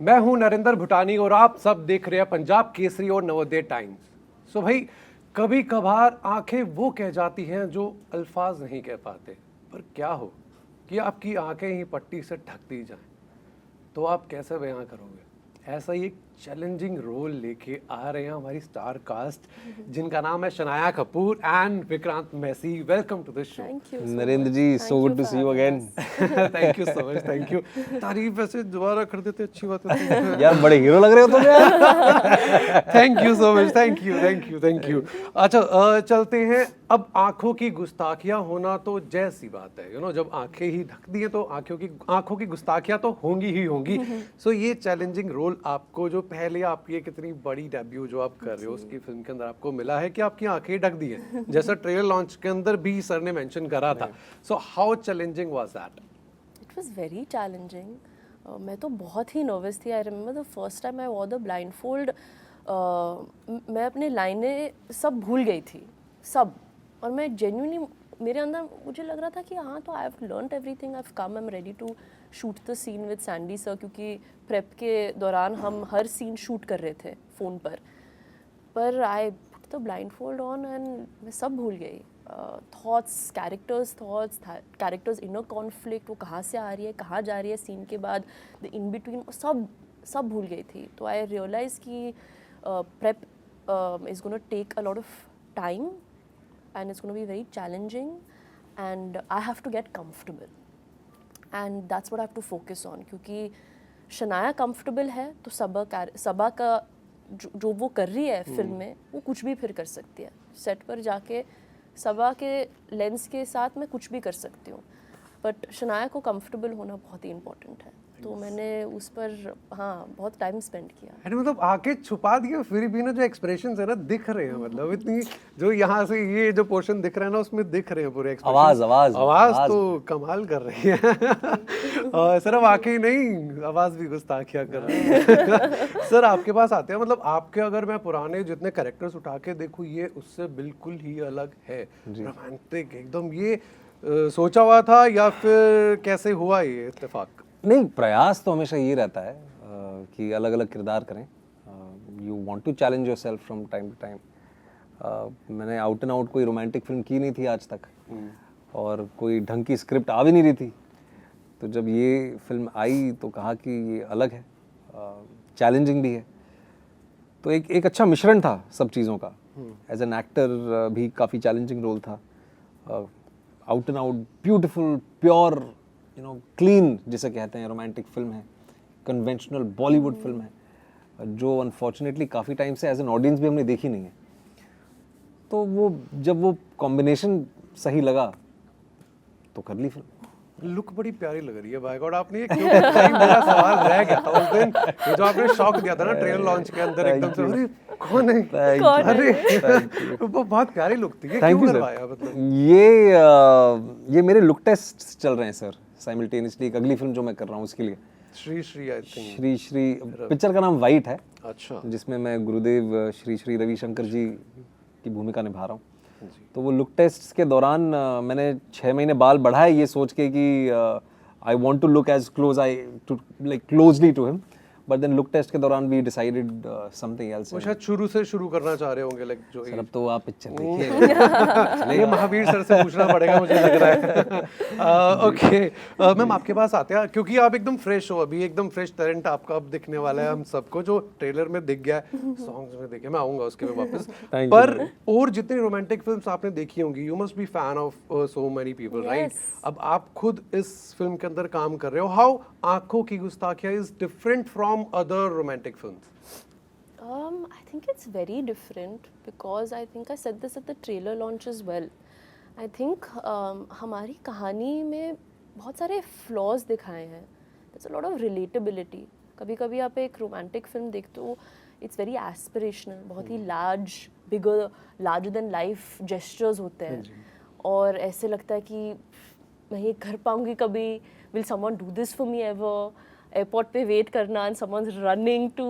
मैं हूं नरेंद्र भूटानी और आप सब देख रहे हैं पंजाब केसरी और नवोदय टाइम्स। सो भाई, कभी कभार आंखें वो कह जाती हैं जो अल्फाज नहीं कह पाते। पर क्या हो कि आपकी आंखें ही पट्टी से ढक दी जाएं, तो आप कैसे बयां करोगे? ऐसा ही एक चैलेंजिंग रोल लेके आ रहे हैं हमारी स्टार कास्ट, जिनका नाम है Shanaya Kapoor and Vikrant Massey. Welcome to the show. Narendra ji, so good to see you again. Thank you so much, thank you. तारीफ ऐसे दोबारा कर देते, अच्छी बात है। यार बड़े हीरो लग रहे हो तुम यार। Thank you so much, thank you, thank you, thank you. अच्छा, चलते हैं। अब आंखों की गुस्ताखियां होना तो जैसी बात है, जब आंखें ही ढक दी हैं तो आंखों की गुस्ताखियां तो होंगी ही होंगी। सो ये चैलेंजिंग रोल आपको, जो पहले आपकी एक इतनी बड़ी डेब्यू जो आप कर रहे हो उसकी फिल्म के अंदर आपको मिला है कि आपकी आंखें ढक दी हैं, जैसा ट्रेलर लॉन्च के अंदर भी सर ने मेंशन करा था। So how challenging was that? It was very challenging. मैं तो बहुत ही नर्वस थी। I remember the first time I war the blind fold, मैं अपने लाइनें सब भूल गई थी, सब। और मैं जेन्युइनली, मेरे अंदर मुझे लग रहा था कि हाँ, तो I have learned everything, I have come, I am ready to shoot the scene with Sandy sir, क्योंकि प्रेप के दौरान हम हर सीन शूट कर रहे थे फ़ोन पर I put the blind fold on and मैं सब भूल गई। थॉट्स, कैरेक्टर्स इनर कॉन्फ्लिक्ट, वो कहाँ से आ रही है, कहाँ जा रही है सीन के बाद, द इन बिटवीन, सब भूल गई थी। तो आई रियलाइज कि prep is gonna take a lot of time and it's going to be very challenging and I have to get comfortable and that's what I have to focus on, क्योंकि Shanaya comfortable है तो सबा का जो वो कर रही है फिल्म में, वो कुछ भी फिर कर सकती है। सेट पर जाके सबा के लेंस के साथ मैं कुछ भी कर सकती हूँ, बट शनाया को comfortable होना बहुत ही इम्पोर्टेंट है। तो मैंने उस पर बहुत टाइम स्पेंड किया। अरे मतलब आंखें छुपा दिए फिर भी ना, जो एक्सप्रेशंस है ना दिख रहे हैं, मतलब इतनी जो यहाँ से ये जो पोर्शन दिख रहा है ना उसमें दिख रहे हैं पूरे एक्सप्रेशन। आवाज तो कमाल कर रही है। सिर्फ आंखें नहीं, आवाज भी गुस्ताखियां कर रही है। सर आपके पास आते हैं, मतलब आपके अगर मैं पुराने जितने कैरेक्टर्स उठा के देखूं, ये उससे बिल्कुल ही अलग है, रोमांटिक एकदम। ये सोचा हुआ था या फिर कैसे हुआ ये इत्तेफाक? नहीं, प्रयास तो हमेशा ये रहता है कि अलग अलग किरदार करें। You want to challenge yourself from time to time. मैंने आउट एंड आउट कोई रोमांटिक फिल्म की नहीं थी आज तक, और कोई ढंग की स्क्रिप्ट आ भी नहीं रही थी। तो जब ये फिल्म आई तो कहा कि ये अलग है, चैलेंजिंग भी है। तो एक अच्छा मिश्रण था सब चीज़ों का। एज एन एक्टर भी काफ़ी चैलेंजिंग रोल था। Out and out beautiful, pure, clean जिसे कहते हैं, रोमांटिक फिल्म है, कन्वेंशनल बॉलीवुड फिल्म है, जो अनफॉर्चुनेटली काफ़ी टाइम से एज एन ऑडियंस भी हमने देखी नहीं है। तो वो जब वो कॉम्बिनेशन सही लगा तो कर ली फिल्म। लुक बड़ी प्यारी लग रही है, बाय गॉड। आपने ये क्यों बताई? मेरा सवाल रह गया था उस दिन, ये जो आपने शॉक दिया था ना ट्रेलर लॉन्च के अंदर, एकदम से अरे कौन है, अरे वो बहुत प्यारी लुक थी। ये क्यों करवाया? मतलब ये मेरे लुक टेस्ट चल रहे हैं सर साइमल्टेनियसली। एक अगली फिल्म जो मैं कर रहा हूँ उसके लिए, Shri I think, Shri picture का नाम वाइट है। अच्छा। जिसमें मैं गुरुदेव श्री रविशंकर जी की भूमिका निभा रहा हूँ। तो वो लुक टेस्ट के दौरान मैंने 6 महीने बाल बढ़ाए ये सोच के कि I want to look as closely to him, but then look test के दौरान वी डिसाइडेड समथिंग एल्स। वो शायद शुरू से शुरू करना चाह रहे होंगे, लाइक जो सर अब तो आप पिक्चर देखिए। ये महावीर सर से पूछना पड़ेगा मुझे लग रहा है। ओके मैम, आपके पास आते हैं क्योंकि आप एकदम फ्रेश हो अभी, एकदम फ्रेश टैलेंट आपका अब दिखने वाला है हम सबको, जो ट्रेलर में दिख गया है, सॉन्ग्स में दिख गया। मैं आऊंगा उसके में वापस। पर और जितनी रोमांटिक फिल्म्स आपने देखी होंगी, you must be fan of so many people, right? अब आप खुद इस फिल्म के अंदर काम कर रहे हो। How Aankhon Ki Gustaakhiyan is different from other romantic films? I think it's very different because I think I said this at the trailer launch as well. I think हमारी कहानी में बहुत सारे flaws दिखाए हैं. There's a lot of relatability. कभी-कभी आप एक romantic film देखते हो, it's very aspirational, बहुत ही larger than life gestures होते हैं, और ऐसे लगता है कि मैं ये कर पाऊँगी कभी, will someone do this for me ever? Airport पे वेट करना and someone's running to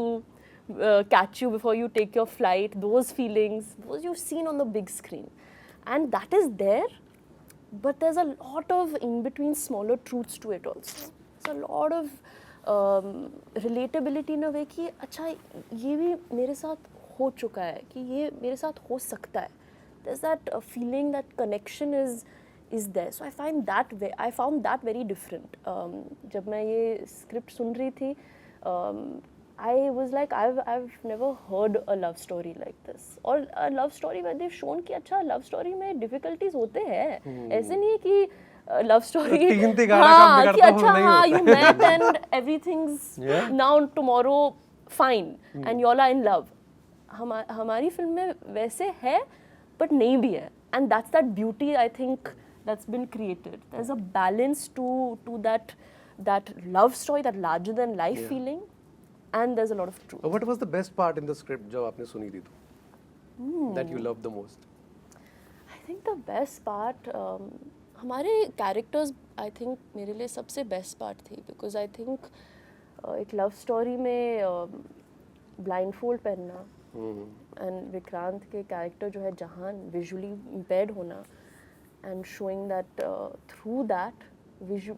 catch you before you take your flight, those feelings, those you've seen on the big screen, and that is there, but there's a lot of in between smaller truths to it also. There's a lot of relatability in a way कि अच्छा ये भी मेरे साथ हो चुका है, कि ये मेरे साथ हो सकता है. There's that feeling that connection is there. So I found that very different. जब मैं ये script सुन रही थी, I was like I've never heard a love story like this. और a love story where they've shown कि अच्छा love story में difficulties होते हैं. ऐसे नहीं है कि love story हाँ कि अच्छा हाँ you met and everything's now tomorrow fine and you all are in love. हमारी फिल्म में वैसे है but नहीं भी है, and that's that beauty I think that's been created. There's a balance to that love story, that larger than life feeling, and there's a lot of truth. What was the best part in the script जो आपने सुनी थी तो that you loved the most? I think the best part हमारे characters I think मेरे लिए सबसे best part थी, because I think एक love story में blindfold पहनना and विक्रांत के कैरेक्टर जो है जहान विजुअली इम्पेयर्ड होना and showing that through that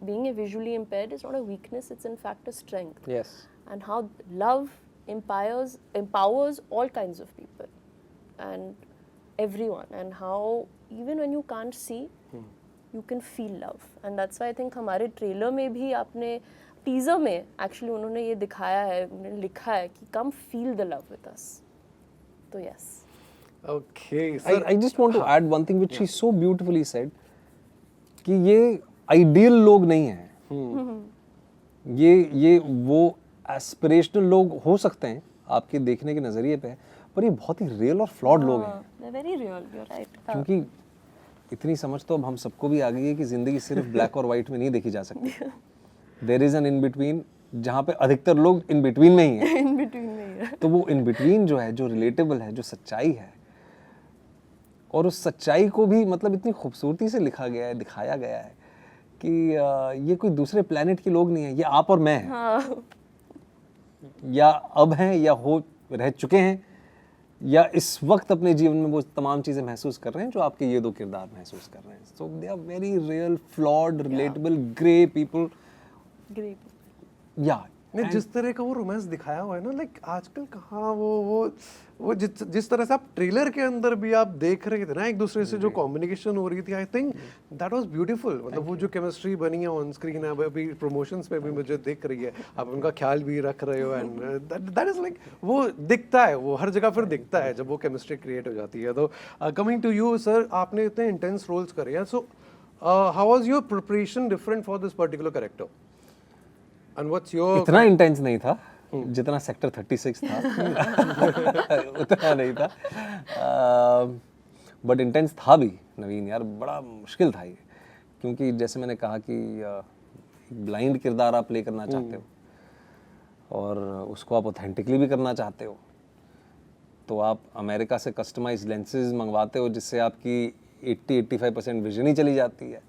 being a visually impaired is not a weakness, it's in fact a strength. Yes. And how love empowers all kinds of people and everyone, and how even when you can't see you can feel love. And that's why I think हमारे trailer में भी आपने teaser में actually उन्होंने ये दिखाया है, उन्होंने लिखा है कि come feel the love with us. So yes. Okay. Sir, I just want to add one thing which she so beautifully said कि ये आइडियल लोग नहीं हैं. ये वो एस्पिरेशनल लोग हो सकते हैं आपके देखने के नजरिए पे, पर ये बहुत ही रियल और फ्लॉड लोग हैं. They're very real, you're right. क्योंकि इतनी समझ तो अब हम सबको भी आ गई है कि जिंदगी सिर्फ ब्लैक और वाइट में नहीं देखी जा सकती. There is an in between, जहाँ पे अधिकतर लोग इन बिटवीन में ही हैं. इन बिटवीन में ही है. तो वो इन बिटवीन जो है, जो रिलेटेबल है, जो सच्चाई है, और उस सच्चाई को भी मतलब इतनी खूबसूरती से लिखा गया है, दिखाया गया है कि ये कोई दूसरे प्लेनेट के लोग नहीं है, ये आप और मैं हैं. हाँ. या अब हैं, या हो रह चुके हैं, या इस वक्त अपने जीवन में वो तमाम चीज़ें महसूस कर रहे हैं जो आपके ये दो किरदार महसूस कर रहे हैं. So they are very real, flawed, relatable, grey people. Great. या नहीं, जिस तरह का वो रोमांस दिखाया हुआ है ना, लाइक आजकल कहाँ वो जिस तरह से आप ट्रेलर के अंदर भी आप देख रहे थे ना, एक दूसरे से जो कम्युनिकेशन हो रही थी, I think that was beautiful. मतलब वो जो केमिस्ट्री बनी है ऑन स्क्रीन, अभी प्रमोशंस पे भी मुझे दिख रही है, आप उनका ख्याल भी रख रहे हो, एंड दैट इज लाइक वो दिखता है, वो हर जगह फिर दिखता है जब वो केमिस्ट्री क्रिएट हो जाती है. तो कमिंग टू यू सर, आपने इतने इंटेंस रोल्स करे हैं, so how was your preparation different for this particular character? And what's your इतना इंटेंस नहीं था जितना सेक्टर 36 था. उतना नहीं था, बट इंटेंस था भी. नवीन यार, बड़ा मुश्किल था ये, क्योंकि जैसे मैंने कहा कि ब्लाइंड किरदार आप प्ले करना चाहते हो और उसको आप ऑथेंटिकली भी करना चाहते हो, तो आप अमेरिका से कस्टमाइज लेंसेज मंगवाते हो जिससे आपकी 80-85% विजन ही चली जाती है.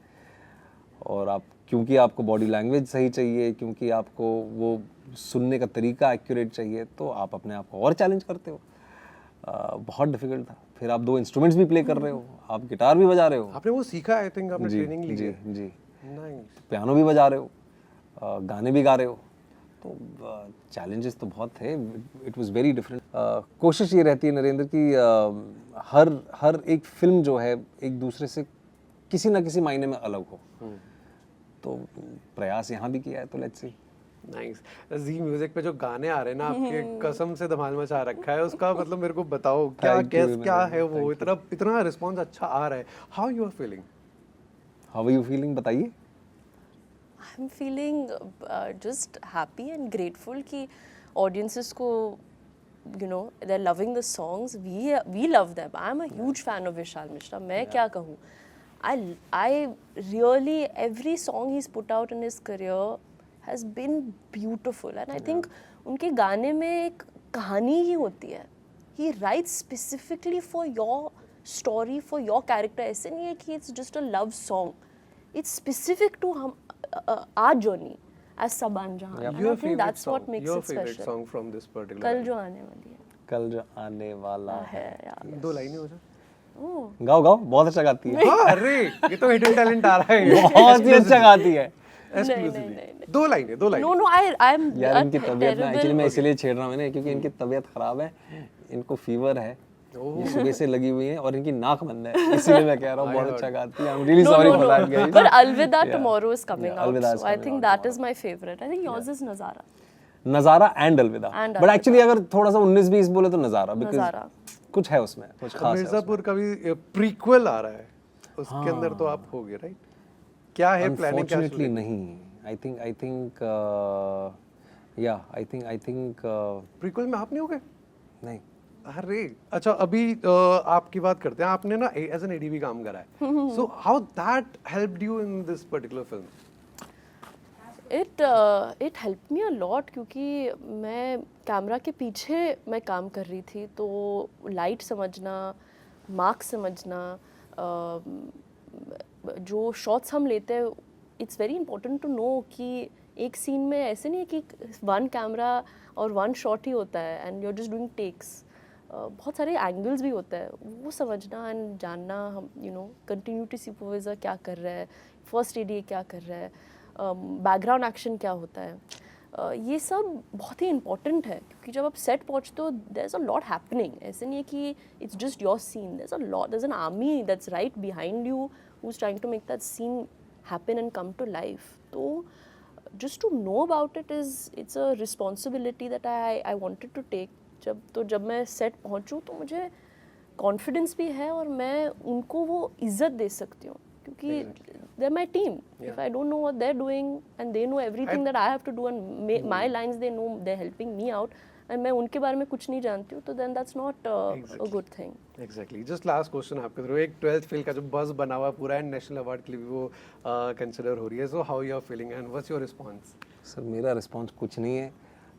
और आप, क्योंकि आपको बॉडी लैंग्वेज सही चाहिए, क्योंकि आपको वो सुनने का तरीका एक्यूरेट चाहिए, तो आप अपने आप को और चैलेंज करते हो. बहुत डिफिकल्ट था. फिर आप दो इंस्ट्रूमेंट्स भी प्ले कर रहे हो, आप गिटार भी बजा रहे हो. आपने वो सीखा, आई थिंक आपने ट्रेनिंग ली जी है. जी. नाइस. पियानो भी बजा रहे हो, गाने भी गा रहे हो, तो चैलेंजेस तो बहुत थे. It was very different. कोशिश ये रहती है नरेंद्र कि हर एक फिल्म जो है एक दूसरे से किसी ना किसी मायने में अलग हो. तो प्रयास यहाँ भी किया है, तो लेट्स सी. नाइस. जी म्यूजिक पे जो गाने आ रहे हैं ना आपके, कसम से धमाल मचा रखा है उसका. मतलब मेरे को बताओ क्या है वो, इतना रिस्पांस अच्छा आ रहा है. How you are feeling? How are you feeling, बताइए. I'm feeling just happy and grateful कि audiences को, you know, they're loving the songs. We love them. I'm a huge fan of Vishal Mishra. मैं क्या कहूँ? I really, every song he's put out in his career has been beautiful, and I think उनके गाने में एक कहानी ही होती है. He writes specifically for your story, for your character. ऐसे नहीं है कि it's just a love song. It's specific to our journey as Saban Jahan. And I think that's what makes your it favorite special. song from this particular कल जो आने वाली है. कल जो आने वाला है. यार. 2 लाइनें हो जाए. गाओ, बहुत अच्छा गाती है. हाँ, अरे ये तो हिडन टैलेंट आ रहा है. बहुत ही अच्छा गाती है. एक्सक्लूसिवली 2 लाइनें No, no, I am यार इनकी तबीयत ना terrible. एक्चुअली मैं इसलिए छेड़ रहा हूँ मैंने क्योंकि इनकी तबीयत खराब है, इनको फीवर है, ये सुबह से लगी हुई है और इनकी नाक बंद है, इसीलिए मैं कह रहा हूँ बहुत अच्छा गाती है। I'm really sorry for that guys. But Alvida tomorrow is coming Yeah, out, Alvida is so I coming think out that is my favorite. I think yours is Nazara. नज़ारा एंड अलविदा, And बट अलविदा. Actually अगर थोड़ा सा 19-20 बोले तो नज़ारा, because नज़ारा. कुछ है उसमें, कुछ खास है उसमें। मिर्जापुर का भी प्रीक्वल आ रहा है, उसके अंदर तो आप होगे, राइट? क्या है प्लानिंग? क्या Unfortunately नहीं, I think yeah, I think prequel में आप नहीं होगे? नहीं। अरे अच्छा, अभी आपकी बात करते हैं। आपने ना एज एन एडी भी काम करा है, so how that helped you in this particular film? It helped me a lot क्योंकि मैं कैमरा के पीछे मैं काम कर रही थी, तो लाइट समझना, मार्क समझना, जो शॉट्स हम लेते हैं, it's very important to know कि एक सीन में ऐसे नहीं है कि 1 कैमरा और 1 शॉट ही होता है and you are just doing takes. बहुत सारे एंगल्स भी होता है, वो समझना एंड जानना, हम कंटिन्यूटी सुपरवाइजर क्या कर रहा है, फर्स्ट एडी क्या कर रहा है, बैकग्राउंड एक्शन क्या होता है, ये सब बहुत ही इम्पॉर्टेंट है क्योंकि जब आप सेट पहुँचते हो there is a lot happening. ऐसे नहीं है कि it's just your scene, there is a lot, there is an army that's right behind you who is trying to make that scene happen and come to life. तो just to know about it it's a responsibility that I wanted to take. जब मैं set पहुंचूं तो मुझे confidence भी है और मैं उनको वो इज्जत दे सकती हूँ क्योंकि they're my team. If I don't know what they're doing and they know everything that I have to do and my lines they know, they're helping me out and मैं उनके बारे में कुछ नहीं जानती हूँ, तो then that's not a good thing. Exactly. Just last question आपके थ्रू, एक 12th फेल का जो बज़ बना हुआ पूरा एंड नेशनल अवार्ड के लिए भी वो कंसिडर हो रही है, so how you are feeling and what's your response? Sir मेरा रिस्पॉन्स कुछ नहीं है,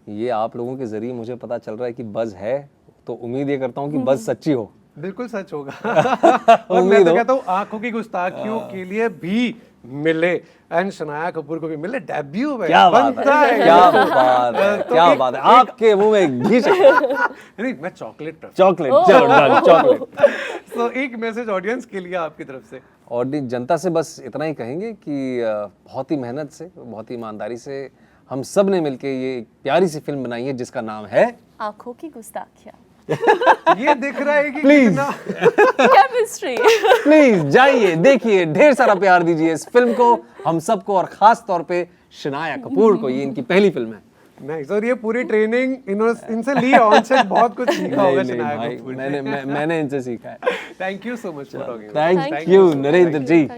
ये आप लोगों के जरिए मुझे पता चल रहा है कि बज़ है, तो उम्मीद ये करता हूँ कि बज़ सच्ची हो। बिल्कुल सच होगा। और मैं तो कहता हूँ आंखों की गुस्ताखियों के लिए भी मिले एंड शनाया कपूर को भी मिले, डेब्यू में क्या बात बनता है, क्या बात है, क्या बात है, आपके मुंह में घी नहीं, मैं चॉकलेट चॉकलेट। सो एक मैसेज ऑडियंस के लिए आपकी तरफ से। ऑडियंस जनता से बस इतना ही कहेंगे कि बहुत ही मेहनत से, बहुत ही ईमानदारी से हम सब ने मिलके ये एक प्यारी सी फिल्म बनाई है जिसका नाम है आंखों की गुस्ताखियाँ। ये दिख रहा है कि प्लीज केमिस्ट्री। प्लीज जाइए, देखिए, ढेर सारा प्यार दीजिए इस फिल्म को, हम सबको, और खास तौर पे शनाया कपूर को। ये इनकी पहली फिल्म है। नाइस। और ये पूरी ट्रेनिंग इनसे ली, ऑन सेट बहुत कुछ सीखा होगा शनाया कपूर ने। मैंने इनसे सीखा है। Thank you so much for talking. Thank you Narendra ji.